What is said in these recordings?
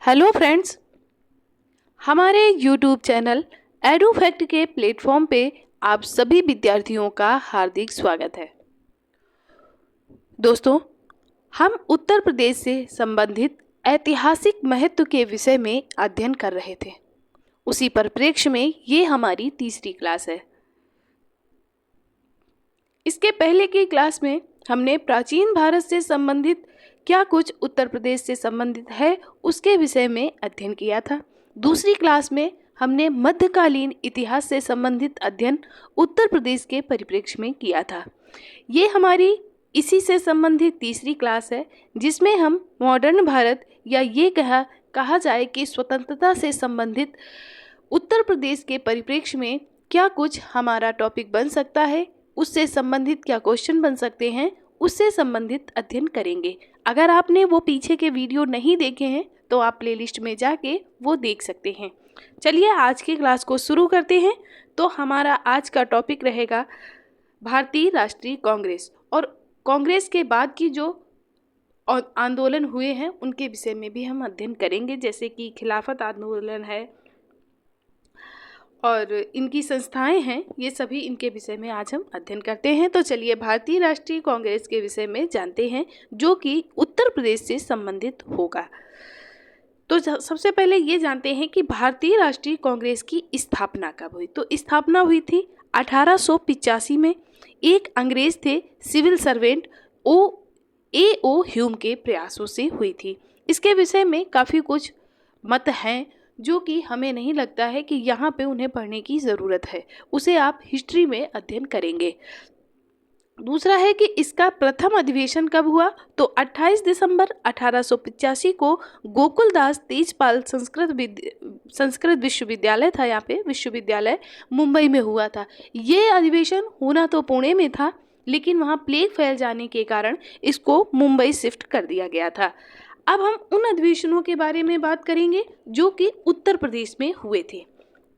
Hello friends, हमारे YouTube channel एडुफैक्ट के platform पे आप सभी विद्यार्थियों का हार्दिक स्वागत है। दोस्तों, हम उत्तर प्रदेश से संबंधित ऐतिहासिक महत्व के विषय में अध्ययन कर रहे थे। उसी परिप्रेक्ष्य में ये हमारी तीसरी क्लास है। इसके पहले की क्लास में हमने प्राचीन भारत से संबंधित क्या कुछ उत्तर प्रदेश से संबंधित है उसके विषय में अध्ययन किया था। दूसरी क्लास में हमने मध्यकालीन इतिहास से संबंधित अध्ययन उत्तर प्रदेश के परिप्रेक्ष्य में किया था। ये हमारी इसी से संबंधित तीसरी क्लास है, जिसमें हम मॉडर्न भारत या ये कहा जाए कि स्वतंत्रता से संबंधित उत्तर प्रदेश के परिप्रेक्ष्य में क्या कुछ हमारा टॉपिक बन सकता है, उससे संबंधित क्या क्वेश्चन बन सकते हैं, उससे संबंधित अध्ययन करेंगे। अगर आपने वो पीछे के वीडियो नहीं देखे हैं तो आप प्लेलिस्ट में जाके वो देख सकते हैं। चलिए आज की क्लास को शुरू करते हैं। तो हमारा आज का टॉपिक रहेगा भारतीय राष्ट्रीय कांग्रेस, और कांग्रेस के बाद की जो आंदोलन हुए हैं उनके विषय में भी हम अध्ययन करेंगे, जैसे कि खिलाफत आंदोलन है और इनकी संस्थाएं हैं। ये सभी इनके विषय में आज हम अध्ययन करते हैं। तो चलिए भारतीय राष्ट्रीय कांग्रेस के विषय में जानते हैं, जो कि उत्तर प्रदेश से संबंधित होगा। तो सबसे पहले ये जानते हैं कि भारतीय राष्ट्रीय कांग्रेस की स्थापना कब हुई। तो स्थापना हुई थी 1885 में। एक अंग्रेज थे सिविल सर्वेंट ओ ह्यूम के प्रयासों से हुई थी। इसके विषय में काफ़ी कुछ मत हैं जो कि हमें नहीं लगता है कि यहाँ पे उन्हें पढ़ने की ज़रूरत है, उसे आप हिस्ट्री में अध्ययन करेंगे। दूसरा है कि इसका प्रथम अधिवेशन कब हुआ। तो 28 दिसंबर 1885 को गोकुलदास तेजपाल संस्कृत विश्वविद्यालय था, यहाँ पे विश्वविद्यालय मुंबई में हुआ था। ये अधिवेशन होना तो पुणे में था, लेकिन वहाँ प्लेग फैल जाने के कारण इसको मुंबई शिफ्ट कर दिया गया था। अब हम उन अधिवेशनों के बारे में बात करेंगे जो कि उत्तर प्रदेश में हुए थे।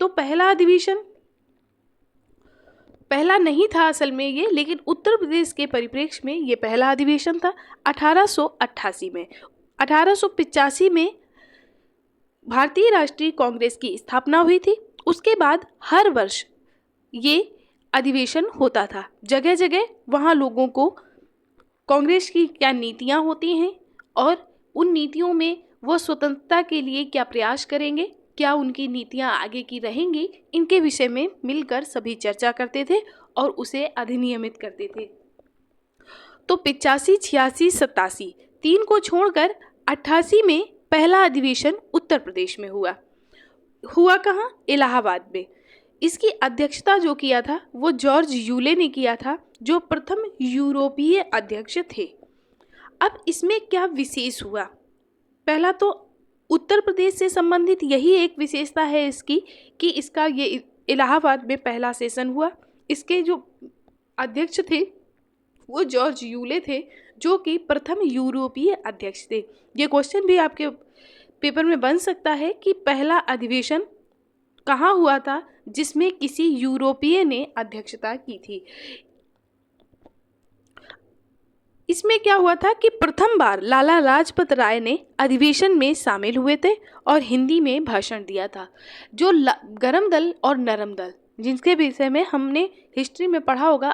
तो पहला अधिवेशन, पहला नहीं था असल में ये, लेकिन उत्तर प्रदेश के परिप्रेक्ष्य में ये पहला अधिवेशन था 1888 में। 1885 में भारतीय राष्ट्रीय कांग्रेस की स्थापना हुई थी। उसके बाद हर वर्ष ये अधिवेशन होता था। जगह जगह वहाँ लोगों को कांग्रेस की क्या नीतियाँ होती हैं और उन नीतियों में वो स्वतंत्रता के लिए क्या प्रयास करेंगे, क्या उनकी नीतियाँ आगे की रहेंगी, इनके विषय में मिलकर सभी चर्चा करते थे और उसे अधिनियमित करते थे। तो 85, 86, 87 तीन को छोड़कर 88 में पहला अधिवेशन उत्तर प्रदेश में हुआ कहाँ? इलाहाबाद में। इसकी अध्यक्षता जो किया था वो जॉर्ज यूले ने किया था, जो प्रथम यूरोपीय अध्यक्ष थे। अब इसमें क्या विशेष हुआ? पहला तो उत्तर प्रदेश से संबंधित यही एक विशेषता है इसकी कि इसका ये इलाहाबाद में पहला सेशन हुआ। इसके जो अध्यक्ष थे वो जॉर्ज यूले थे, जो कि प्रथम यूरोपीय अध्यक्ष थे। ये क्वेश्चन भी आपके पेपर में बन सकता है कि पहला अधिवेशन कहाँ हुआ था जिसमें किसी यूरोपीय ने अध्यक्षता की थी। इसमें क्या हुआ था कि प्रथम बार लाला लाजपत राय ने अधिवेशन में शामिल हुए थे और हिंदी में भाषण दिया था। जो गरम दल और नरम दल, जिनके विषय में हमने हिस्ट्री में पढ़ा होगा,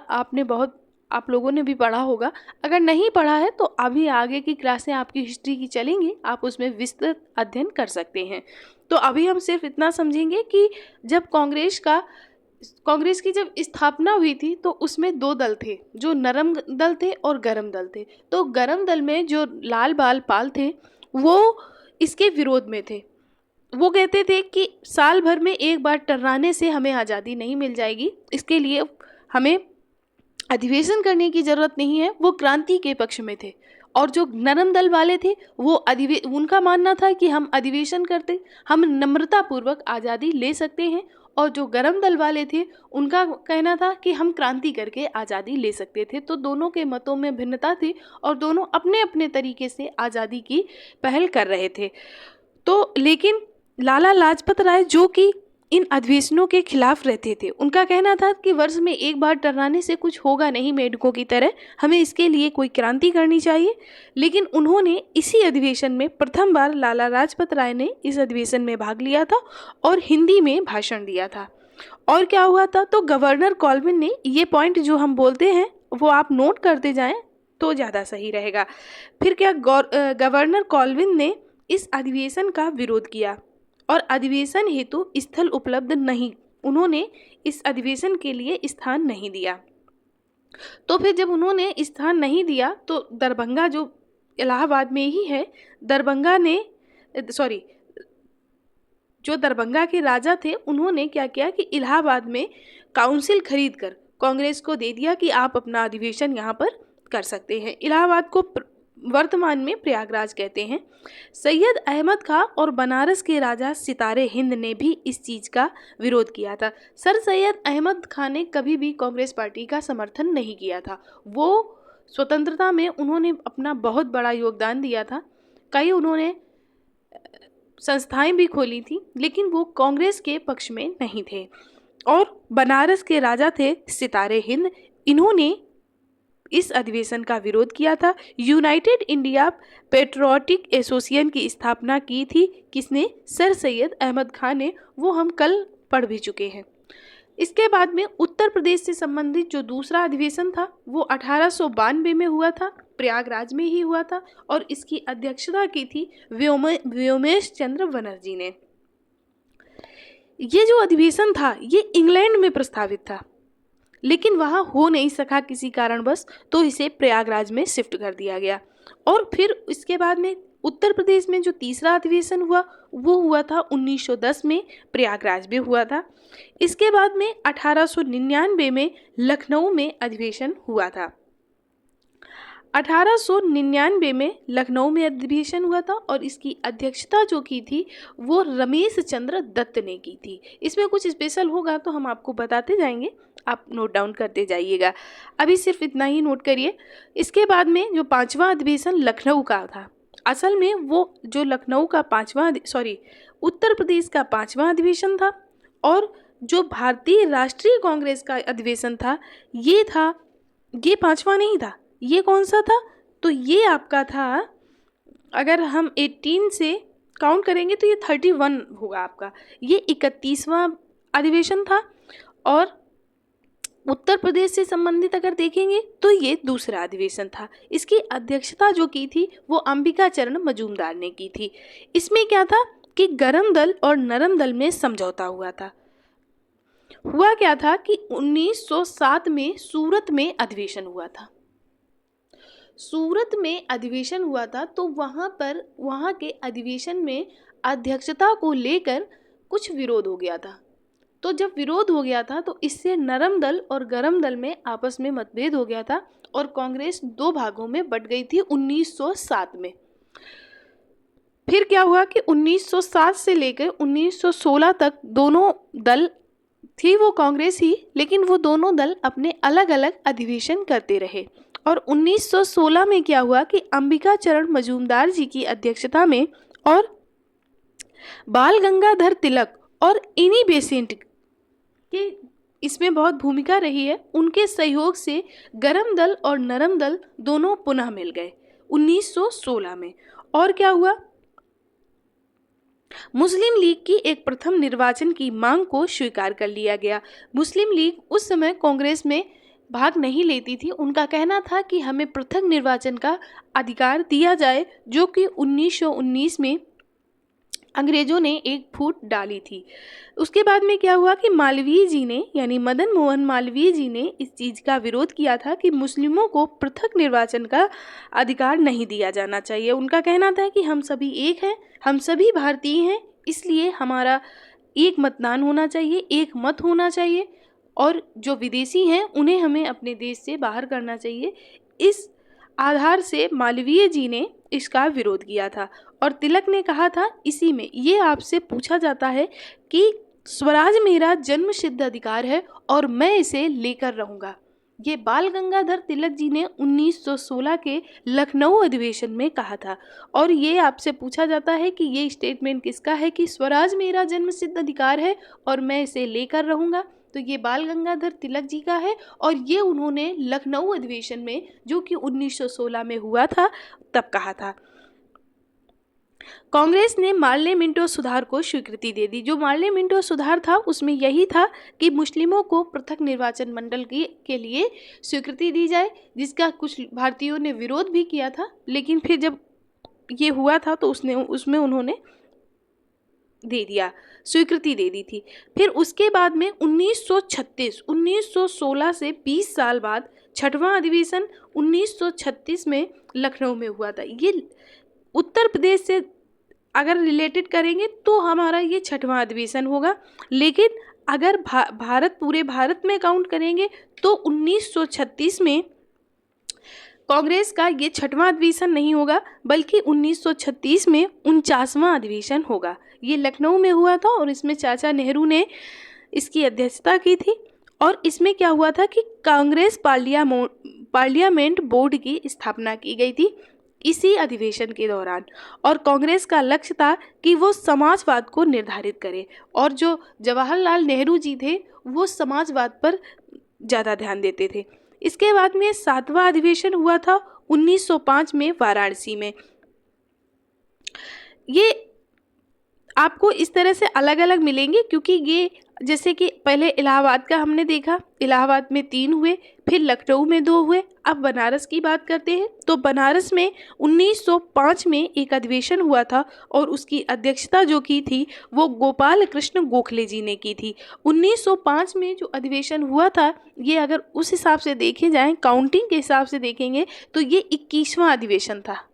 आप लोगों ने भी पढ़ा होगा। अगर नहीं पढ़ा है तो अभी आगे की क्लासें आपकी हिस्ट्री की चलेंगी, आप उसमें विस्तृत अध्ययन कर सकते हैं। तो अभी हम सिर्फ इतना समझेंगे कि जब कांग्रेस की जब स्थापना हुई थी तो उसमें दो दल थे, जो नरम दल थे और गरम दल थे। तो गरम दल में जो लाल बाल पाल थे वो इसके विरोध में थे। वो कहते थे कि साल भर में एक बार टर्राने से हमें आज़ादी नहीं मिल जाएगी, इसके लिए हमें अधिवेशन करने की ज़रूरत नहीं है। वो क्रांति के पक्ष में थे। और जो नरम दल वाले थे वो उनका मानना था कि हम अधिवेशन करते हम नम्रतापूर्वक आज़ादी ले सकते हैं, और जो गरम दल वाले थे उनका कहना था कि हम क्रांति करके आज़ादी ले सकते थे। तो दोनों के मतों में भिन्नता थी और दोनों अपने अपने तरीके से आज़ादी की पहल कर रहे थे। तो लेकिन लाला लाजपत राय, जो कि इन अधिवेशनों के खिलाफ रहते थे। उनका कहना था कि वर्ष में एक बार टर्राने से कुछ होगा नहीं मेंढकों की तरह, हमें इसके लिए कोई क्रांति करनी चाहिए। लेकिन उन्होंने इसी अधिवेशन में प्रथम बार लाला लाजपत राय ने इस अधिवेशन में भाग लिया था और हिंदी में भाषण दिया था। और क्या हुआ था, तो गवर्नर कॉल्विन ने, ये पॉइंट जो हम बोलते हैं वो आप नोट करते जाएं तो ज़्यादा सही रहेगा। फिर क्या, गवर्नर कॉल्विन ने इस अधिवेशन का विरोध किया और अधिवेशन हेतु स्थल उपलब्ध नहीं, उन्होंने इस अधिवेशन के लिए स्थान नहीं दिया। तो फिर जब उन्होंने स्थान नहीं दिया तो दरभंगा, जो इलाहाबाद में ही है, जो दरभंगा के राजा थे, उन्होंने क्या किया कि इलाहाबाद में काउंसिल खरीद कर कांग्रेस को दे दिया कि आप अपना अधिवेशन यहाँ पर कर सकते हैं। इलाहाबाद को वर्तमान में प्रयागराज कहते हैं। सैयद अहमद खां और बनारस के राजा सितारे हिंद ने भी इस चीज़ का विरोध किया था। सर सैयद अहमद खां ने कभी भी कांग्रेस पार्टी का समर्थन नहीं किया था। वो स्वतंत्रता में उन्होंने अपना बहुत बड़ा योगदान दिया था, कई उन्होंने संस्थाएं भी खोली थी, लेकिन वो कांग्रेस के पक्ष में नहीं थे। और बनारस के राजा थे सितारे हिंद, इन्होंने इस अधिवेशन का विरोध किया था। यूनाइटेड इंडिया पेट्रियोटिक एसोसिएशन की स्थापना की थी किसने, सर सैयद अहमद खान ने, वो हम कल पढ़ भी चुके हैं। इसके बाद में उत्तर प्रदेश से संबंधित जो दूसरा अधिवेशन था वो 1892 में हुआ था, प्रयागराज में ही हुआ था और इसकी अध्यक्षता की थी व्योमेश चंद्र बनर्जी ने। ये जो अधिवेशन था ये इंग्लैंड में प्रस्तावित था, लेकिन वहाँ हो नहीं सका किसी कारणवश, तो इसे प्रयागराज में शिफ्ट कर दिया गया। और फिर इसके बाद में उत्तर प्रदेश में जो तीसरा अधिवेशन हुआ वो हुआ था 1910 में, प्रयागराज में हुआ था। इसके बाद में 1899 में लखनऊ में अधिवेशन हुआ था। 1899 में लखनऊ में अधिवेशन हुआ था और इसकी अध्यक्षता जो की थी वो रमेश चंद्र दत्त ने की थी। इसमें कुछ स्पेशल होगा तो हम आपको बताते जाएंगे, आप नोट डाउन करते जाइएगा। अभी सिर्फ इतना ही नोट करिए। इसके बाद में जो पांचवा अधिवेशन लखनऊ का था, असल में वो जो लखनऊ का उत्तर प्रदेश का पांचवा अधिवेशन था। और जो भारतीय राष्ट्रीय कांग्रेस का अधिवेशन था ये पांचवा नहीं था। ये कौन सा था, तो ये आपका था, अगर हम 18 से काउंट करेंगे तो ये 31 होगा आपका। ये 31वां अधिवेशन था। और उत्तर प्रदेश से संबंधित अगर देखेंगे तो ये दूसरा अधिवेशन था। इसकी अध्यक्षता जो की थी वो अंबिका चरण मजूमदार ने की थी। इसमें क्या था कि गरम दल और नरम दल में समझौता हुआ था। हुआ क्या था कि 1907 में सूरत में अधिवेशन हुआ था। सूरत में अधिवेशन हुआ था तो वहाँ के अधिवेशन में अध्यक्षता को लेकर कुछ विरोध हो गया था। तो जब विरोध हो गया था तो इससे नरम दल और गरम दल में आपस में मतभेद हो गया था और कांग्रेस दो भागों में बट गई थी 1907 में। फिर क्या हुआ कि 1907 से लेकर 1916 तक दोनों दल थी वो कांग्रेस ही, लेकिन वो दोनों दल अपने अलग अलग अधिवेशन करते रहे। और 1916 में क्या हुआ कि अंबिका चरण मजूमदार जी की अध्यक्षता में और बाल गंगाधर तिलक और एनी बेसेंट के इसमें बहुत भूमिका रही है, उनके सहयोग से गरम दल और नरम दल दोनों पुनः मिल गए 1916 में। और क्या हुआ, मुस्लिम लीग की एक प्रथम निर्वाचन की मांग को स्वीकार कर लिया गया। मुस्लिम लीग उस समय कांग्रेस में भाग नहीं लेती थी। उनका कहना था कि हमें पृथक निर्वाचन का अधिकार दिया जाए, जो कि 1919 में अंग्रेजों ने एक फूट डाली थी। उसके बाद में क्या हुआ कि मालवीय जी ने, यानी मदन मोहन मालवीय जी ने इस चीज़ का विरोध किया था कि मुस्लिमों को पृथक निर्वाचन का अधिकार नहीं दिया जाना चाहिए। उनका कहना था कि हम सभी एक हैं, हम सभी भारतीय हैं, इसलिए हमारा एक मतदान होना चाहिए, एक मत होना चाहिए और जो विदेशी हैं उन्हें हमें अपने देश से बाहर करना चाहिए। इस आधार से मालवीय जी ने इसका विरोध किया था। और तिलक ने कहा था, इसी में ये आपसे पूछा जाता है कि स्वराज मेरा जन्मसिद्ध अधिकार है और मैं इसे लेकर रहूँगा। ये बाल गंगाधर तिलक जी ने 1916 के लखनऊ अधिवेशन में कहा था। और ये आपसे पूछा जाता है कि ये स्टेटमेंट किसका है कि स्वराज मेरा जन्मसिद्ध अधिकार है और मैं इसे लेकर रहूँगा। तो ये बाल गंगाधर तिलक जी का है और ये उन्होंने लखनऊ अधिवेशन में, जो कि 1916 में हुआ था, तब कहा था। कांग्रेस ने मार्ले मिंटो सुधार को स्वीकृति दे दी। जो मार्ले मिंटो सुधार था उसमें यही था कि मुस्लिमों को पृथक निर्वाचन मंडल के लिए स्वीकृति दी जाए, जिसका कुछ भारतीयों ने विरोध भी किया था, लेकिन फिर जब ये हुआ था तो उसमें उन्होंने दे दिया, स्वीकृति दे दी थी। फिर उसके बाद में 1916 से 20 साल बाद छठवां अधिवेशन 1936 में लखनऊ में हुआ था। ये उत्तर प्रदेश से अगर रिलेटेड करेंगे तो हमारा ये छठवां अधिवेशन होगा, लेकिन अगर पूरे भारत में काउंट करेंगे तो 1936 में कांग्रेस का ये छठवां अधिवेशन नहीं होगा, बल्कि 1936 में 49वां अधिवेशन होगा। ये लखनऊ में हुआ था और इसमें चाचा नेहरू ने इसकी अध्यक्षता की थी। और इसमें क्या हुआ था कि कांग्रेस पार्लियामेंट बोर्ड की स्थापना की गई थी इसी अधिवेशन के दौरान। और कांग्रेस का लक्ष्य था कि वो समाजवाद को निर्धारित करे, और जो जवाहरलाल नेहरू जी थे वो समाजवाद पर ज़्यादा ध्यान देते थे। इसके बाद में 7वां अधिवेशन हुआ था 1905 में वाराणसी में। ये आपको इस तरह से अलग अलग मिलेंगे, क्योंकि ये जैसे कि पहले इलाहाबाद का हमने देखा, इलाहाबाद में 3 हुए, फिर लखनऊ में 2 हुए। अब बनारस की बात करते हैं तो बनारस में 1905 में एक अधिवेशन हुआ था और उसकी अध्यक्षता जो की थी वो गोपाल कृष्ण गोखले जी ने की थी। 1905 में जो अधिवेशन हुआ था, ये अगर उस हिसाब से देखे जाएं, काउंटिंग के हिसाब से देखेंगे तो ये 21वां अधिवेशन था।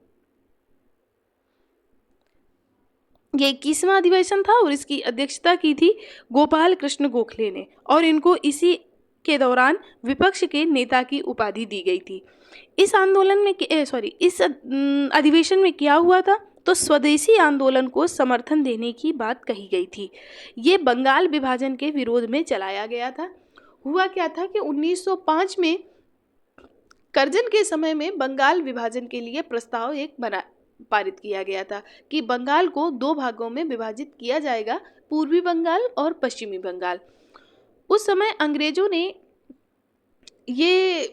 ये 21वां अधिवेशन था और इसकी अध्यक्षता की थी गोपाल कृष्ण गोखले ने, और इनको इसी के दौरान विपक्ष के नेता की उपाधि दी गई थी। इस अधिवेशन में क्या हुआ था तो स्वदेशी आंदोलन को समर्थन देने की बात कही गई थी। ये बंगाल विभाजन के विरोध में चलाया गया था। हुआ क्या था कि 1905 में करजन के समय में बंगाल विभाजन के लिए प्रस्ताव पारित किया गया था कि बंगाल को 2 भागों में विभाजित किया जाएगा, पूर्वी बंगाल और पश्चिमी बंगाल। उस समय अंग्रेजों ने ये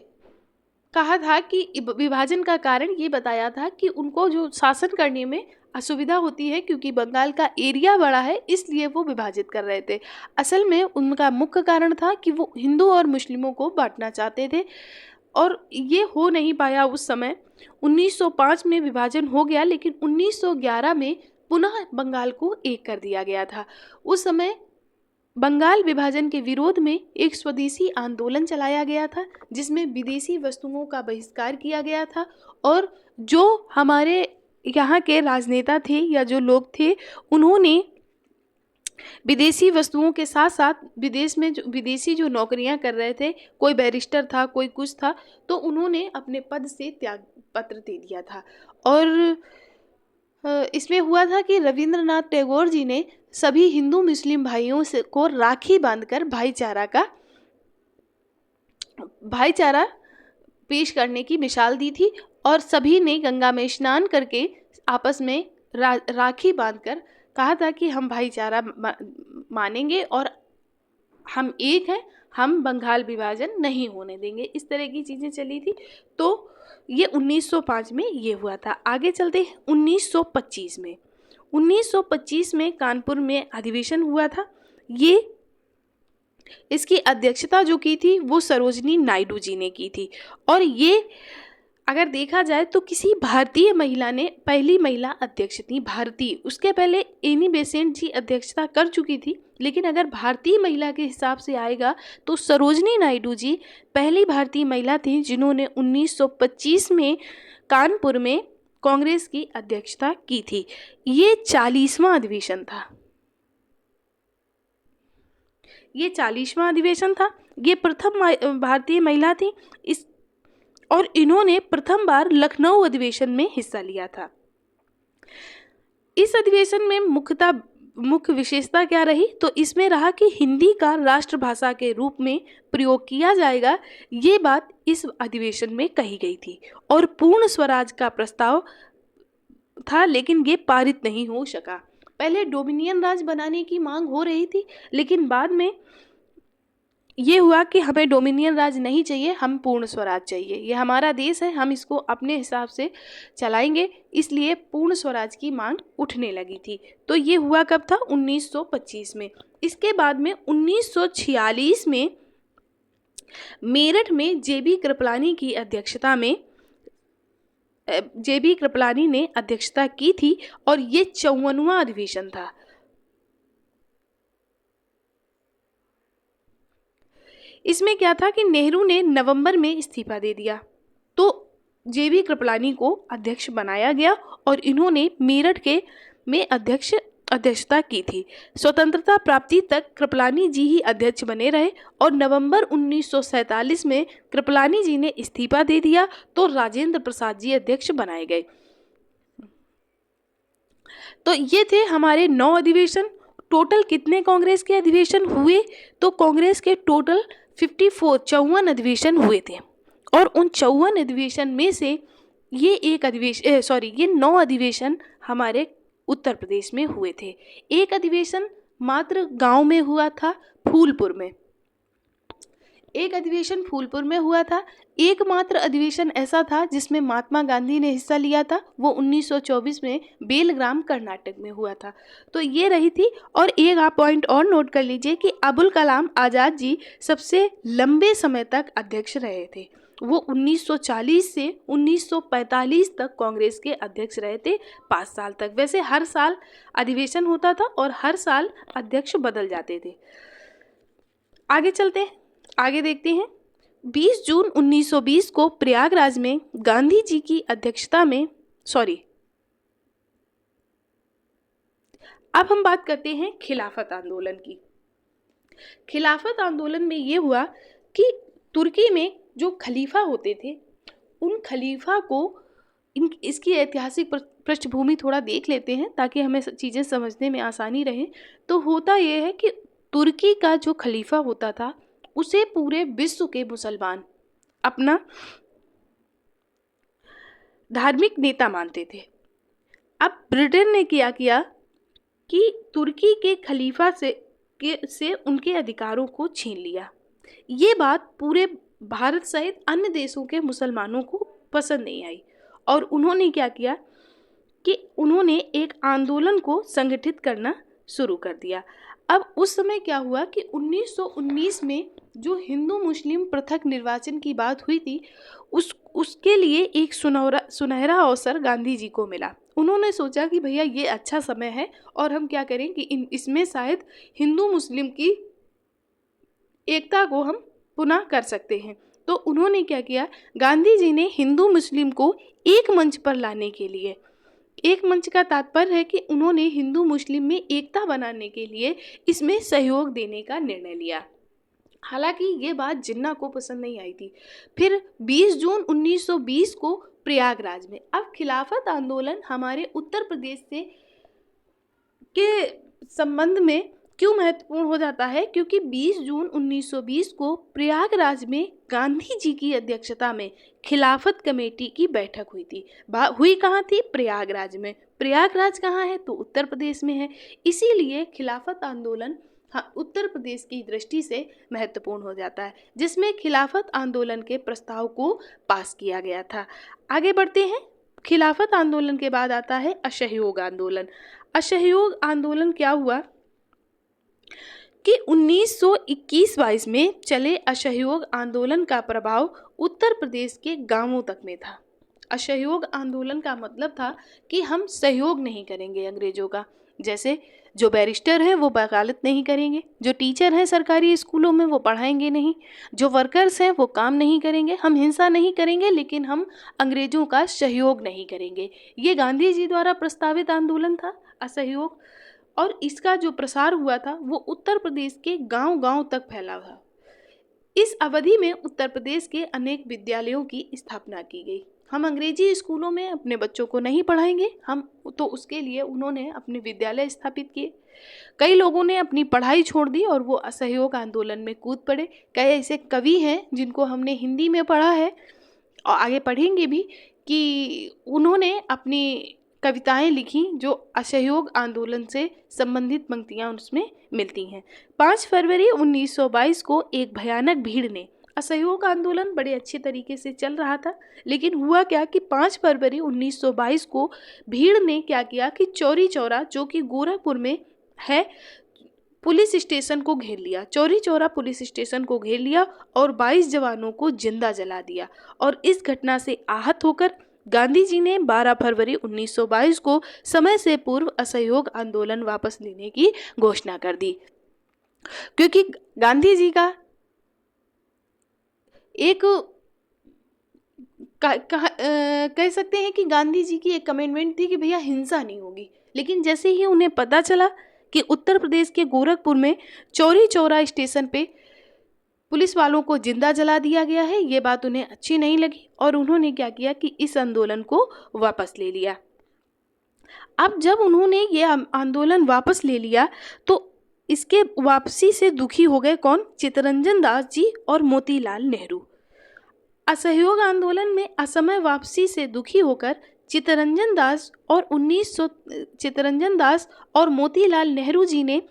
कहा था कि विभाजन का कारण ये बताया था कि उनको जो शासन करने में असुविधा होती है, क्योंकि बंगाल का एरिया बड़ा है, इसलिए वो विभाजित कर रहे थे। असल में उनका मुख्य कारण था कि वो हिंदू और मुस्लिमों को बांटना चाहते थे, और ये हो नहीं पाया उस समय। 1905 में विभाजन हो गया, लेकिन 1911 में पुनः बंगाल को एक कर दिया गया था। उस समय बंगाल विभाजन के विरोध में एक स्वदेशी आंदोलन चलाया गया था, जिसमें विदेशी वस्तुओं का बहिष्कार किया गया था, और जो हमारे यहाँ के राजनेता थे या जो लोग थे, उन्होंने विदेशी वस्तुओं के साथ साथ विदेश में विदेशी जो नौकरियां कर रहे थे, कोई बैरिस्टर था, कोई कुछ था, तो उन्होंने अपने पद से त्याग पत्र दे दिया था। और इसमें हुआ था कि रविंद्रनाथ टैगोर जी ने सभी हिंदू मुस्लिम भाइयों से को राखी बांधकर भाईचारा पेश करने की मिसाल दी थी, और सभी ने गंगा में स्नान करके आपस में राखी बांधकर कहा था कि हम भाईचारा मानेंगे और हम एक हैं, हम बंगाल विभाजन नहीं होने देंगे। इस तरह की चीज़ें चली थी। तो ये 1905 में ये हुआ था। आगे चलते 1925 में 1925 में कानपुर में अधिवेशन हुआ था। ये इसकी अध्यक्षता जो की थी वो सरोजनी नायडू जी ने की थी, और ये अगर देखा जाए तो किसी भारतीय महिला ने पहली महिला अध्यक्ष थी भारतीय। उसके पहले एनी बेसेंट जी अध्यक्षता कर चुकी थी, लेकिन अगर भारतीय महिला के हिसाब से आएगा तो सरोजनी नायडू जी पहली भारतीय महिला थी जिन्होंने 1925 में कानपुर में कांग्रेस की अध्यक्षता की थी। ये 40वां अधिवेशन था। ये 40वां अधिवेशन था। ये प्रथम भारतीय महिला थी और इन्होंने प्रथम बार लखनऊ अधिवेशन में हिस्सा लिया था। इस अधिवेशन में मुख्यतः मुख्य विशेषता क्या रही, तो इसमें रहा कि हिंदी का राष्ट्रभाषा के रूप में प्रयोग किया जाएगा। ये बात इस अधिवेशन में कही गई थी। और पूर्ण स्वराज का प्रस्ताव था, लेकिन ये पारित नहीं हो सका। पहले डोमिनियन राज बनाने की मांग हो रही थी, लेकिन बाद में ये हुआ कि हमें डोमिनियन राज नहीं चाहिए, हम पूर्ण स्वराज चाहिए। ये हमारा देश है, हम इसको अपने हिसाब से चलाएंगे, इसलिए पूर्ण स्वराज की मांग उठने लगी थी। तो ये हुआ कब था? 1925 में। इसके बाद में 1946 में मेरठ में जेबी कृपलानी की अध्यक्षता में जेबी कृपलानी ने अध्यक्षता की थी और ये 54वां अधिवेशन था। इसमें क्या था कि नेहरू ने नवंबर में इस्तीफा दे दिया, तो जेबी कृपलानी को अध्यक्ष बनाया गया और इन्होंने मेरठ के में अध्यक्षता की थी। स्वतंत्रता प्राप्ति तक कृपलानी जी ही अध्यक्ष बने रहे और नवंबर 1947 में कृपलानी जी ने इस्तीफा दे दिया तो राजेंद्र प्रसाद जी अध्यक्ष बनाए गए। तो ये थे हमारे 9 अधिवेशन। टोटल कितने कांग्रेस के अधिवेशन हुए? तो कांग्रेस के टोटल 54 अधिवेशन हुए थे और उन 54 अधिवेशन में से ये 9 अधिवेशन हमारे उत्तर प्रदेश में हुए थे। एक अधिवेशन मात्र गांव में हुआ था, फूलपुर में। एक अधिवेशन फूलपुर में हुआ था। एकमात्र अधिवेशन ऐसा था जिसमें महात्मा गांधी ने हिस्सा लिया था, वो 1924 में बेलग्राम कर्नाटक में हुआ था। तो ये रही थी। और एक आप पॉइंट और नोट कर लीजिए कि अबुल कलाम आज़ाद जी सबसे लंबे समय तक अध्यक्ष रहे थे। वो 1940 से 1945 तक कांग्रेस के अध्यक्ष रहे थे, 5 साल तक। वैसे हर साल अधिवेशन होता था और हर साल अध्यक्ष बदल जाते थे। आगे चलते हैं, आगे देखते हैं। 20 जून 1920 को प्रयागराज में गांधी जी की अध्यक्षता में अब हम बात करते हैं खिलाफत आंदोलन की। खिलाफत आंदोलन में ये हुआ कि तुर्की में जो खलीफा होते थे, उन खलीफा को इसकी ऐतिहासिक पृष्ठभूमि थोड़ा देख लेते हैं ताकि हमें चीज़ें समझने में आसानी रहे। तो होता यह है कि तुर्की का जो खलीफा होता था उसे पूरे विश्व के मुसलमान अपना धार्मिक नेता मानते थे। अब ब्रिटेन ने क्या किया कि तुर्की के खलीफा से उनके अधिकारों को छीन लिया। ये बात पूरे भारत सहित अन्य देशों के मुसलमानों को पसंद नहीं आई और उन्होंने क्या किया कि उन्होंने एक आंदोलन को संगठित करना शुरू कर दिया। अब उस समय क्या हुआ कि 1919 में जो हिंदू मुस्लिम पृथक निर्वाचन की बात हुई थी, उसके लिए एक सुनहरा अवसर गांधी जी को मिला। उन्होंने सोचा कि भैया ये अच्छा समय है और हम क्या करें कि इसमें शायद हिंदू मुस्लिम की एकता को हम पुनः कर सकते हैं। तो उन्होंने क्या किया, गांधी जी ने हिंदू मुस्लिम को एक मंच पर लाने के लिए, एक मंच का तात्पर्य है कि उन्होंने हिंदू मुस्लिम में एकता बनाने के लिए इसमें सहयोग देने का निर्णय लिया। हालांकि ये बात जिन्ना को पसंद नहीं आई थी। फिर 20 जून 1920 को प्रयागराज में, अब खिलाफत आंदोलन हमारे उत्तर प्रदेश से के संबंध में क्यों महत्वपूर्ण हो जाता है, क्योंकि 20 जून 1920 को प्रयागराज में गांधी जी की अध्यक्षता में खिलाफत कमेटी की बैठक हुई थी। हुई कहाँ थी? प्रयागराज में। प्रयागराज कहाँ है? तो उत्तर प्रदेश में है। इसीलिए खिलाफत आंदोलन उत्तर प्रदेश की दृष्टि से महत्वपूर्ण हो जाता है, जिसमें खिलाफत आंदोलन के प्रस्ताव को पास किया गया था। आगे बढ़ते हैं। खिलाफत आंदोलन के बाद आता है असहयोग आंदोलन। असहयोग आंदोलन क्या हुआ कि 1921-22 में चले असहयोग आंदोलन का प्रभाव उत्तर प्रदेश के गांवों तक में था। असहयोग आंदोलन का मतलब था कि हम सहयोग नहीं करेंगे अंग्रेजों का। जैसे जो बैरिस्टर हैं वो वकालत नहीं करेंगे, जो टीचर हैं सरकारी स्कूलों में वो पढ़ाएंगे नहीं, जो वर्कर्स हैं वो काम नहीं करेंगे, हम हिंसा नहीं करेंगे लेकिन हम अंग्रेजों का सहयोग नहीं करेंगे। ये गांधी जी द्वारा प्रस्तावित आंदोलन था असहयोग, और इसका जो प्रसार हुआ था वो उत्तर प्रदेश के गांव-गांव तक फैला था। इस अवधि में उत्तर प्रदेश के अनेक विद्यालयों की स्थापना की गई। हम अंग्रेजी स्कूलों में अपने बच्चों को नहीं पढ़ाएंगे। हम तो उसके लिए उन्होंने अपने विद्यालय स्थापित किए। कई लोगों ने अपनी पढ़ाई छोड़ दी और वो असहयोग आंदोलन में कूद पड़े। कई ऐसे कवि हैं जिनको हमने हिंदी में पढ़ा है और आगे पढ़ेंगे भी, कि उन्होंने अपनी कविताएं लिखी जो असहयोग आंदोलन से संबंधित पंक्तियां उसमें मिलती हैं। 5 फरवरी 1922 को एक भयानक भीड़ ने, असहयोग आंदोलन बड़े अच्छे तरीके से चल रहा था, लेकिन हुआ क्या कि 5 फरवरी 1922 को भीड़ ने क्या किया कि चौरी चौरा, जो कि गोरखपुर में है, पुलिस स्टेशन को घेर लिया। चौरी चौरा पुलिस स्टेशन को घेर लिया और 22 जवानों को जिंदा जला दिया। और इस घटना से आहत होकर गांधी जी ने 12 फरवरी 1922 को समय से पूर्व असहयोग आंदोलन वापस लेने की घोषणा कर दी। क्योंकि गांधी जी का एक कह सकते हैं कि गांधी जी की एक कमिटमेंट थी कि भैया हिंसा नहीं होगी। लेकिन जैसे ही उन्हें पता चला कि उत्तर प्रदेश के गोरखपुर में चौरी चौरा स्टेशन पे पुलिस वालों को जिंदा जला दिया गया है, ये बात उन्हें अच्छी नहीं लगी और उन्होंने क्या किया कि इस आंदोलन को वापस ले लिया। अब जब उन्होंने ये आंदोलन वापस ले लिया तो इसके वापसी से दुखी हो गए कौन? चित्तरंजन दास जी और मोतीलाल नेहरू। असहयोग आंदोलन में असमय वापसी से दुखी होकर चित्तरंजन दास और मोतीलाल नेहरू जी ने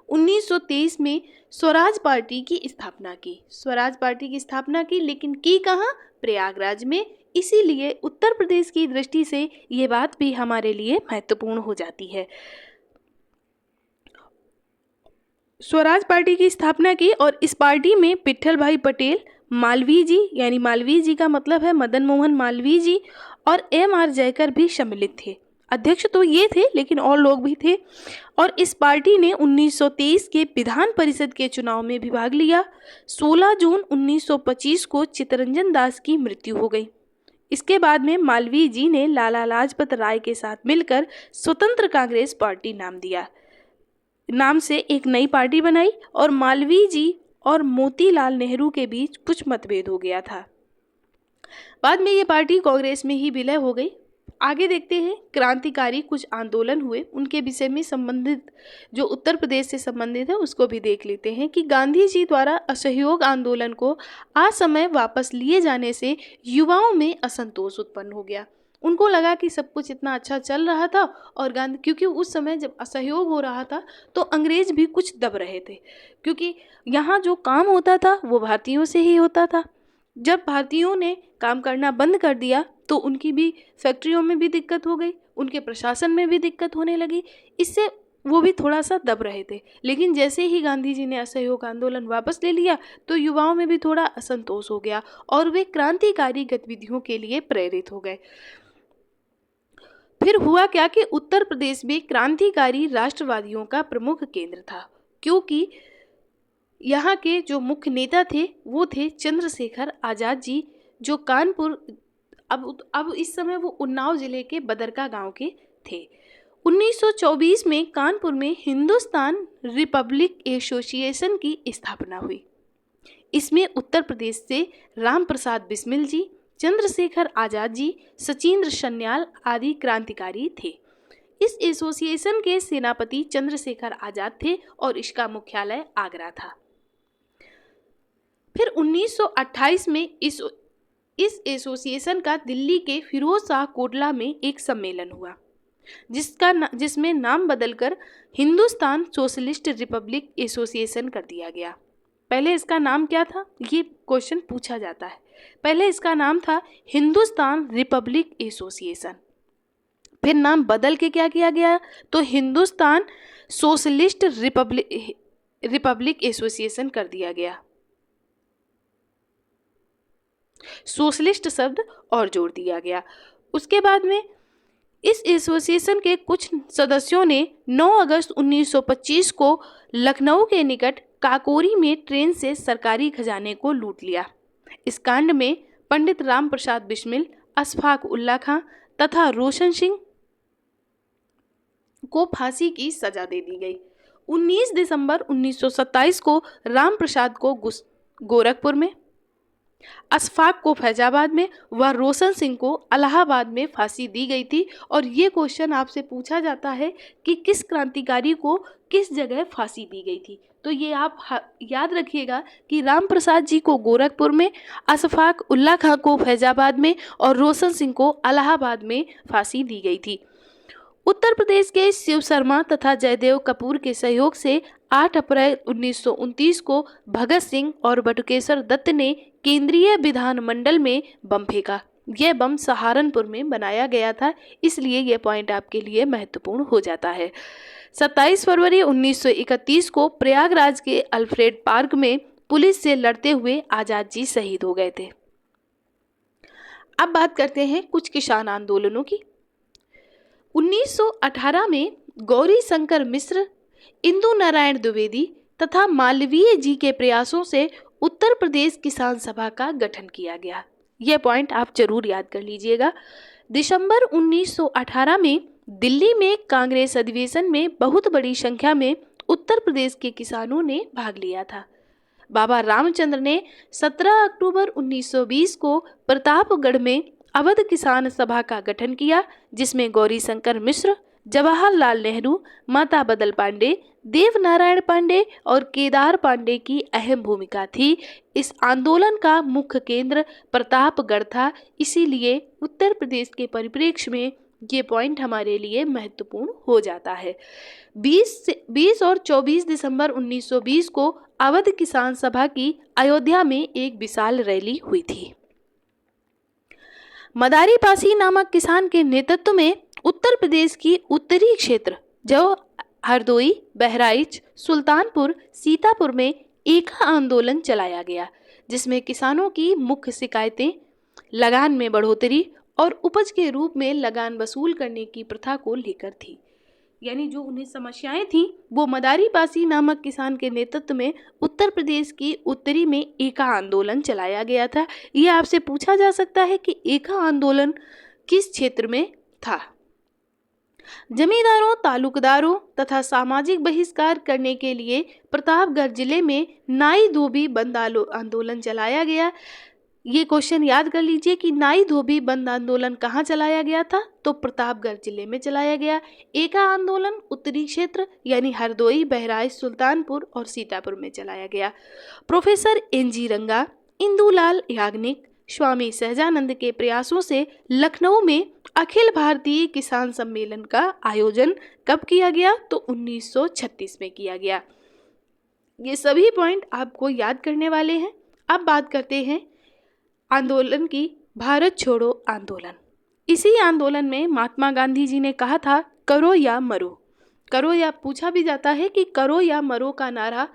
1923 में स्वराज पार्टी की स्थापना की। लेकिन की कहाँ? प्रयागराज में। इसीलिए उत्तर प्रदेश की दृष्टि से ये बात भी हमारे लिए महत्वपूर्ण हो जाती है। स्वराज पार्टी की स्थापना की और इस पार्टी में विट्ठल भाई पटेल, मालवीय जी, यानी मालवीय जी का मतलब है मदन मोहन मालवीय जी, और M.R. जयकर भी सम्मिलित थे। अध्यक्ष तो ये थे लेकिन और लोग भी थे। और इस पार्टी ने 1923 के विधान परिषद के चुनाव में भी भाग लिया। 16 जून 1925 को चित्तरंजन दास की मृत्यु हो गई। इसके बाद में मालवीय जी ने लाला लाजपत राय के साथ मिलकर स्वतंत्र कांग्रेस पार्टी नाम से एक नई पार्टी बनाई और मालवीय जी और मोतीलाल नेहरू के बीच कुछ मतभेद हो गया था। बाद में ये पार्टी कांग्रेस में ही विलय हो गई। आगे देखते हैं, क्रांतिकारी कुछ आंदोलन हुए, उनके विषय में संबंधित जो उत्तर प्रदेश से संबंधित है उसको भी देख लेते हैं कि गांधी जी द्वारा असहयोग आंदोलन को असमय वापस लिए जाने से युवाओं में असंतोष उत्पन्न हो गया। उनको लगा कि सब कुछ इतना अच्छा चल रहा था और गांधी, क्योंकि उस समय जब असहयोग हो रहा था तो अंग्रेज भी कुछ दब रहे थे, क्योंकि यहाँ जो काम होता था वो भारतीयों से ही होता था। जब भारतीयों ने काम करना बंद कर दिया तो उनकी भी फैक्ट्रियों में भी दिक्कत हो गई, उनके प्रशासन में भी दिक्कत होने लगी। इससे वो भी थोड़ा सा दब रहे थे। लेकिन जैसे ही गांधी जी ने असहयोग आंदोलन वापस ले लिया तो युवाओं में भी थोड़ा असंतोष हो गया और वे क्रांतिकारी गतिविधियों के लिए प्रेरित हो गए। फिर हुआ क्या कि उत्तर प्रदेश में क्रांतिकारी राष्ट्रवादियों का प्रमुख केंद्र था, क्योंकि यहाँ के जो मुख्य नेता थे वो थे चंद्रशेखर आज़ाद जी, जो कानपुर, अब इस समय वो उन्नाव जिले के बदरका गांव के थे। 1924 में कानपुर में हिंदुस्तान रिपब्लिक एसोसिएशन की स्थापना हुई। इसमें उत्तर प्रदेश से राम प्रसाद बिस्मिल जी, चंद्रशेखर आज़ाद जी, सचिंद्र सन्याल आदि क्रांतिकारी थे। इस एसोसिएशन के सेनापति चंद्रशेखर आज़ाद थे और इसका मुख्यालय आगरा था। फिर 1928 में इस एसोसिएशन का दिल्ली के फिरोज शाह कोटला में एक सम्मेलन हुआ, जिसमें नाम बदलकर हिंदुस्तान सोशलिस्ट रिपब्लिक एसोसिएशन कर दिया गया। पहले इसका नाम क्या था, ये क्वेश्चन पूछा जाता है। पहले इसका नाम था हिंदुस्तान रिपब्लिक एसोसिएशन, फिर नाम बदल के क्या किया गया तो हिंदुस्तान सोशलिस्ट रिपब्लिक एसोसिएशन कर दिया गया। सोशलिस्ट शब्द और जोड़ दिया गया। उसके बाद में इस एसोसिएशन के कुछ सदस्यों ने 9 अगस्त 1925 को लखनऊ के निकट काकोरी में ट्रेन से सरकारी खजाने को लूट लिया। इस कांड में पंडित राम प्रसाद बिस्मिल, अशफाक उल्ला खां तथा रोशन सिंह को फांसी की सजा दे दी गई। 19 दिसंबर 1927 को राम प्रसाद को गोरखपुर में, अशफाक को फैजाबाद में व रोशन सिंह को इलाहाबाद में फांसी दी गई थी। और ये क्वेश्चन आपसे पूछा जाता है कि किस क्रांतिकारी को किस जगह फांसी दी गई थी, तो ये आप याद रखिएगा कि राम प्रसाद जी को गोरखपुर में, अशफाक उल्ला खां को फैजाबाद में और रोशन सिंह को इलाहाबाद में फांसी दी गई थी। उत्तर प्रदेश के शिव शर्मा तथा जयदेव कपूर के सहयोग से 8 अप्रैल 1929 को भगत सिंह और बटुकेश्वर दत्त ने केंद्रीय विधानमंडल में बम फेंका। यह बम सहारनपुर में बनाया गया था, इसलिए यह पॉइंट आपके लिए महत्वपूर्ण हो जाता है। 27 फरवरी 1931 को प्रयागराज के अल्फ्रेड पार्क में पुलिस से लड़ते हुए आजाद जी शहीद हो गए थे। अब बात करते हैं कुछ किसान आंदोलनों की। 1918 में गौरी शंकर मिश्र, इंदु नारायण द्विवेदी तथा मालवीय जी के प्रयासों से उत्तर प्रदेश किसान सभा का गठन किया गया। यह पॉइंट आप जरूर याद कर लीजिएगा। दिसंबर 1918 में दिल्ली में कांग्रेस अधिवेशन में बहुत बड़ी संख्या में उत्तर प्रदेश के किसानों ने भाग लिया था। बाबा रामचंद्र ने 17 अक्टूबर 1920 को प्रतापगढ़ में अवध किसान सभा का गठन किया, जिसमें गौरी शंकर मिश्र, जवाहरलाल नेहरू, माता बदल पांडे, देव नारायण पांडे और केदार पांडे की अहम भूमिका थी। इस आंदोलन का मुख्य केंद्र प्रतापगढ़ था, इसीलिए उत्तर प्रदेश के परिप्रेक्ष्य में ये पॉइंट हमारे लिए महत्वपूर्ण हो जाता है। 20 और 24 दिसंबर 1920 को अवध किसान सभा की अयोध्या में एक विशाल रैली हुई थी। मदारी पासी नामक किसान के नेतृत्व में उत्तर प्रदेश की उत्तरी क्षेत्र जो हरदोई, बहराइच, सुल्तानपुर, सीतापुर में एका आंदोलन चलाया गया, जिसमें किसानों की मुख्य शिकायतें लगान में बढ़ोतरी और उपज के रूप में लगान वसूल करने की प्रथा को लेकर थी। यानी जो उन्हें समस्याएं थी वो मदारी पासी नामक किसान के नेतृत्व में उत्तर प्रदेश की उत्तरी में एका आंदोलन चलाया गया था। ये आपसे पूछा जा सकता है कि एका आंदोलन किस क्षेत्र में था। जमींदारों, तालुकदारों तथा सामाजिक बहिष्कार करने के लिए प्रतापगढ़ जिले में नाई धोबी बंद आंदोलन चलाया गया। ये क्वेश्चन याद कर लीजिए कि नाई धोबी बंद आंदोलन कहाँ चलाया गया था, तो प्रतापगढ़ जिले में चलाया गया। एका आंदोलन उत्तरी क्षेत्र यानी हरदोई, बहराइच, सुल्तानपुर और सीतापुर में चलाया गया। प्रोफेसर एन.जी. रंगा, इंदुलाल याग्निक, स्वामी सहजानंद के प्रयासों से लखनऊ में अखिल भारतीय किसान सम्मेलन का आयोजन कब किया गया, तो 1936 में किया गया। ये सभी पॉइंट आपको याद करने वाले हैं। अब बात करते हैं आंदोलन की, भारत छोड़ो आंदोलन। इसी आंदोलन में महात्मा गांधी जी ने कहा था करो या मरो। करो या पूछा भी जाता है कि करो या मरो का नारा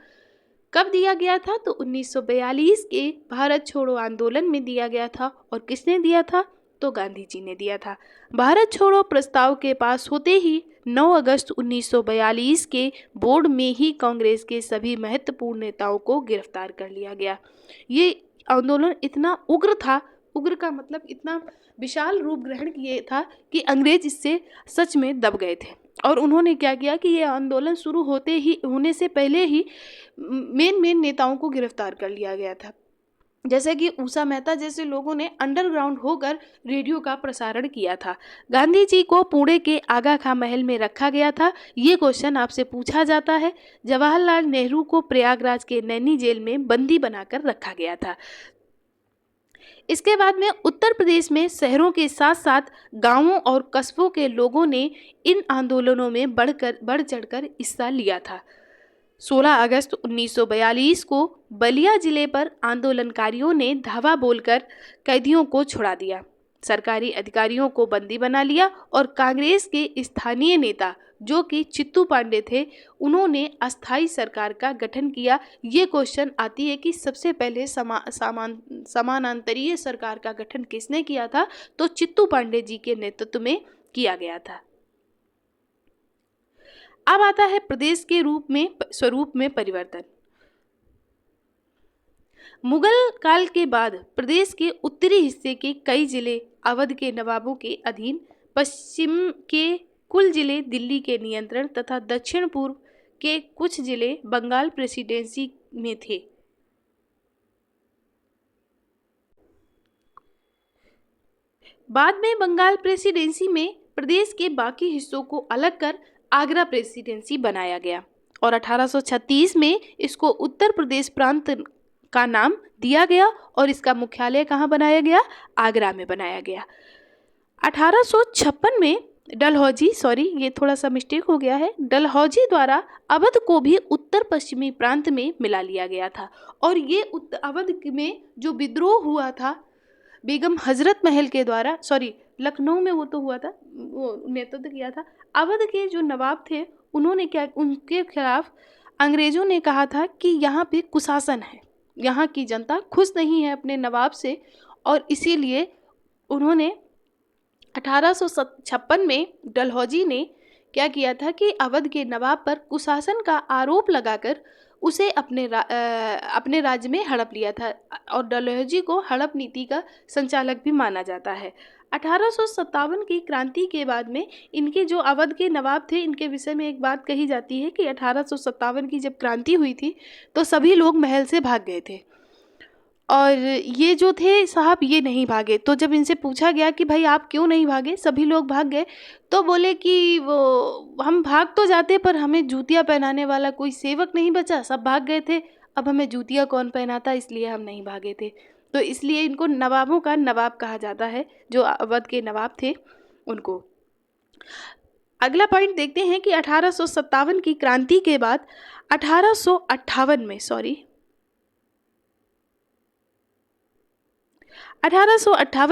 कब दिया गया था, तो 1942 के भारत छोड़ो आंदोलन में दिया गया था। और किसने दिया था, तो गांधी जी ने दिया था। भारत छोड़ो प्रस्ताव के पास होते ही 9 अगस्त 1942 के बोर्ड में ही कांग्रेस के सभी महत्वपूर्ण नेताओं को गिरफ्तार कर लिया गया। ये आंदोलन इतना उग्र था, उग्र का मतलब इतना विशाल रूप ग्रहण किए था कि अंग्रेज इससे सच में दब गए थे। और उन्होंने क्या किया कि ये आंदोलन शुरू होने से पहले ही मेन नेताओं को गिरफ्तार कर लिया गया था। जैसे कि उषा मेहता जैसे लोगों ने अंडरग्राउंड होकर रेडियो का प्रसारण किया था। गांधी जी को पुणे के आगा खां महल में रखा गया था। ये क्वेश्चन आपसे पूछा जाता है। जवाहरलाल नेहरू को प्रयागराज के नैनी जेल में बंदी बनाकर रखा गया था। इसके बाद में उत्तर प्रदेश में शहरों के साथ साथ गांवों और कस्बों के लोगों ने इन आंदोलनों में बढ़ चढ़कर हिस्सा लिया था। 16 अगस्त 1942 को बलिया जिले पर आंदोलनकारियों ने धावा बोलकर कैदियों को छुड़ा दिया, सरकारी अधिकारियों को बंदी बना लिया और कांग्रेस के स्थानीय नेता जो कि चित्तू पांडे थे, उन्होंने अस्थाई सरकार का गठन किया। ये क्वेश्चन आती है कि सबसे पहले समानांतरीय सरकार का गठन किसने किया था, तो चित्तू पांडे जी के नेतृत्व में किया गया था। अब आता है प्रदेश के स्वरूप में परिवर्तन। मुगल काल के बाद प्रदेश के उत्तरी हिस्से के कई जिले अवध के नवाबों के अधीन, पश्चिम के कुल जिले दिल्ली के नियंत्रण तथा दक्षिण पूर्व के कुछ जिले बंगाल प्रेसिडेंसी में थे। बाद में बंगाल प्रेसिडेंसी में प्रदेश के बाकी हिस्सों को अलग कर आगरा प्रेसिडेंसी बनाया गया और 1836 में इसको उत्तर प्रदेश प्रांत का नाम दिया गया और इसका मुख्यालय कहाँ बनाया गया? आगरा में बनाया गया। 1856 में डलहौजी, ये थोड़ा सा मिस्टेक हो गया है, डलहौजी द्वारा अवध को भी उत्तर पश्चिमी प्रांत में मिला लिया गया था और ये अवध में जो विद्रोह हुआ था बेगम हजरत महल के द्वारा, लखनऊ में वो तो हुआ था, वो नेतृत्व किया था। अवध के जो नवाब थे उन्होंने उनके खिलाफ अंग्रेजों ने कहा था कि यहाँ पे कुशासन है, यहाँ की जनता खुश नहीं है अपने नवाब से और इसीलिए उन्होंने 1856 में डलहौजी ने क्या किया था कि अवध के नवाब पर कुशासन का आरोप लगाकर उसे अपने राज्य में हड़प लिया था और डलहौजी को हड़प नीति का संचालक भी माना जाता है। 1857 की क्रांति के बाद में इनके जो अवध के नवाब थे, इनके विषय में एक बात कही जाती है कि 1857 की जब क्रांति हुई थी तो सभी लोग महल से भाग गए थे और ये जो थे साहब ये नहीं भागे। तो जब इनसे पूछा गया कि भाई आप क्यों नहीं भागे, सभी लोग भाग गए, तो बोले कि वो हम भाग तो जाते पर हमें जूतियाँ पहनाने वाला कोई सेवक नहीं बचा, सब भाग गए थे, अब हमें जूतियाँ कौन पहनाता, इसलिए हम नहीं भागे थे। तो इसलिए इनको नवाबों का नवाब कहा जाता है, जो अवध के नवाब थे उनको। अगला पॉइंट देखते हैं कि 1857 की क्रांति के बाद 1858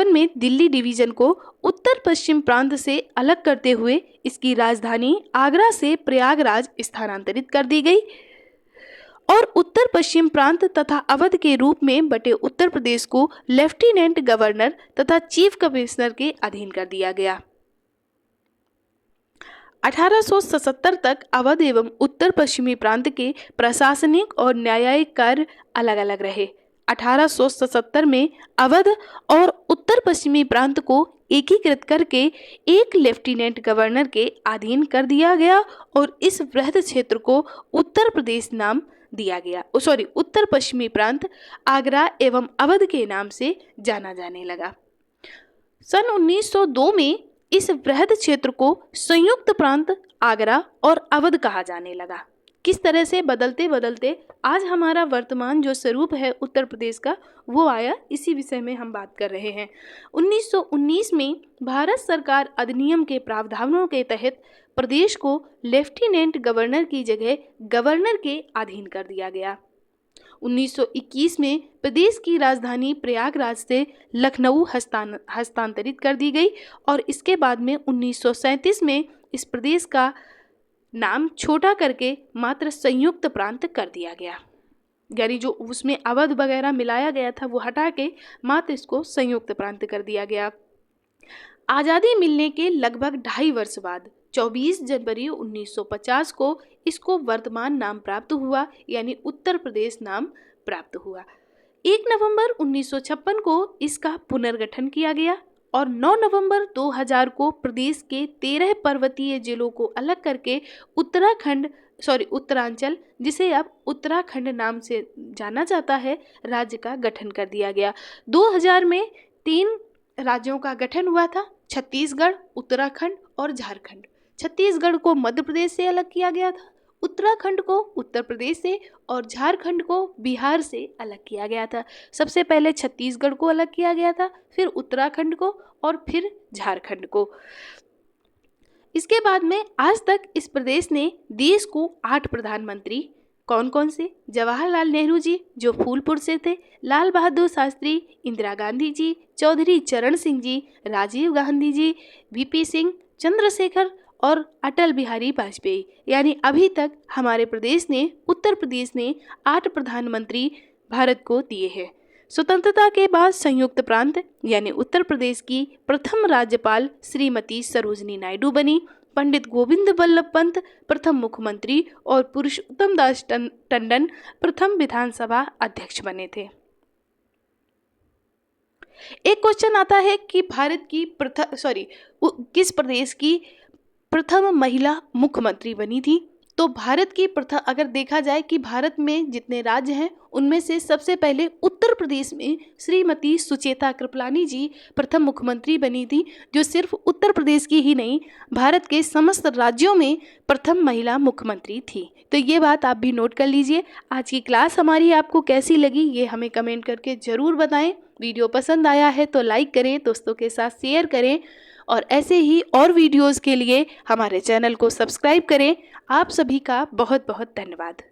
में दिल्ली डिवीजन को उत्तर पश्चिम प्रांत से अलग करते हुए इसकी राजधानी आगरा से प्रयागराज स्थानांतरित कर दी गई और उत्तर पश्चिम प्रांत तथा अवध के रूप में बटे उत्तर प्रदेश को लेफ्टिनेंट गवर्नर तथा चीफ कमिश्नर के अधीन कर दिया गया। 1877 तक अवध एवं उत्तर पश्चिमी प्रांत के प्रशासनिक और न्यायिक कार्य अलग अलग रहे। 1877 में अवध और उत्तर पश्चिमी प्रांत को एकीकृत करके एक लेफ्टिनेंट गवर्नर के अधीन कर दिया गया और इस वृहद क्षेत्र को उत्तर प्रदेश नाम दिया गया। उत्तर पश्चिमी प्रांत आगरा एवं अवध के नाम से जाना जाने लगा। सन 1902 में इस वृहद क्षेत्र को संयुक्त प्रांत आगरा और अवध कहा जाने लगा। किस तरह से बदलते बदलते आज हमारा वर्तमान जो स्वरूप है उत्तर प्रदेश का वो आया, इसी विषय में हम बात कर रहे हैं। 1919 में भारत सरकार अधिनियम के प्रावधानों के तहत प्रदेश को लेफ्टिनेंट गवर्नर की जगह गवर्नर के अधीन कर दिया गया। 1921 में प्रदेश की राजधानी प्रयागराज से लखनऊ हस्तांतरित कर दी गई और इसके बाद में 1937 में इस प्रदेश का नाम छोटा करके मात्र संयुक्त प्रांत कर दिया गया, यानी जो उसमें अवध वगैरह मिलाया गया था वो हटा के मात्र इसको संयुक्त प्रांत कर दिया गया। आज़ादी मिलने के लगभग 2.5 वर्ष बाद 24 जनवरी 1950 को इसको वर्तमान नाम प्राप्त हुआ, यानी उत्तर प्रदेश नाम प्राप्त हुआ। 1 नवंबर 1956 को इसका पुनर्गठन किया गया और 9 नवंबर 2000 को प्रदेश के 13 पर्वतीय जिलों को अलग करके उत्तरांचल, जिसे अब उत्तराखंड नाम से जाना जाता है, राज्य का गठन कर दिया गया। 2000 में 3 राज्यों का गठन हुआ था, छत्तीसगढ़, उत्तराखंड और झारखंड। छत्तीसगढ़ को मध्य प्रदेश से अलग किया गया था, उत्तराखंड को उत्तर प्रदेश से और झारखंड को बिहार से अलग किया गया था। सबसे पहले छत्तीसगढ़ को अलग किया गया था, फिर उत्तराखंड को और फिर झारखंड को। इसके बाद में आज तक इस प्रदेश ने देश को 8 प्रधानमंत्री, कौन कौन से? जवाहरलाल नेहरू जी जो फूलपुर से थे, लाल बहादुर शास्त्री, इंदिरा गांधी जी, चौधरी चरण सिंह जी, राजीव गांधी जी, वीपी सिंह, चंद्रशेखर और अटल बिहारी वाजपेयी, यानी अभी तक हमारे प्रदेश ने, उत्तर प्रदेश ने 8 प्रधानमंत्री भारत को दिए हैं। स्वतंत्रता के बाद संयुक्त प्रांत यानी उत्तर प्रदेश की प्रथम राज्यपाल श्रीमती सरोजनी नायडू बनी। पंडित गोविंद वल्लभ पंत प्रथम मुख्यमंत्री और पुरुषोत्तम दास टंडन प्रथम विधानसभा अध्यक्ष बने थे। एक क्वेश्चन आता है कि भारत की किस प्रदेश की प्रथम महिला मुख्यमंत्री बनी थी? तो भारत की प्रथम अगर देखा जाए कि भारत में जितने राज्य हैं उनमें से सबसे पहले उत्तर प्रदेश में श्रीमती सुचेता कृपलानी जी प्रथम मुख्यमंत्री बनी थी, जो सिर्फ उत्तर प्रदेश की ही नहीं भारत के समस्त राज्यों में प्रथम महिला मुख्यमंत्री थी। तो ये बात आप भी नोट कर लीजिए। आज की क्लास हमारी आपको कैसी लगी ये हमें कमेंट करके ज़रूर बताएं। वीडियो पसंद आया है तो लाइक करें, दोस्तों के साथ शेयर करें और ऐसे ही और वीडियोज़ के लिए हमारे चैनल को सब्सक्राइब करें। आप सभी का बहुत बहुत धन्यवाद।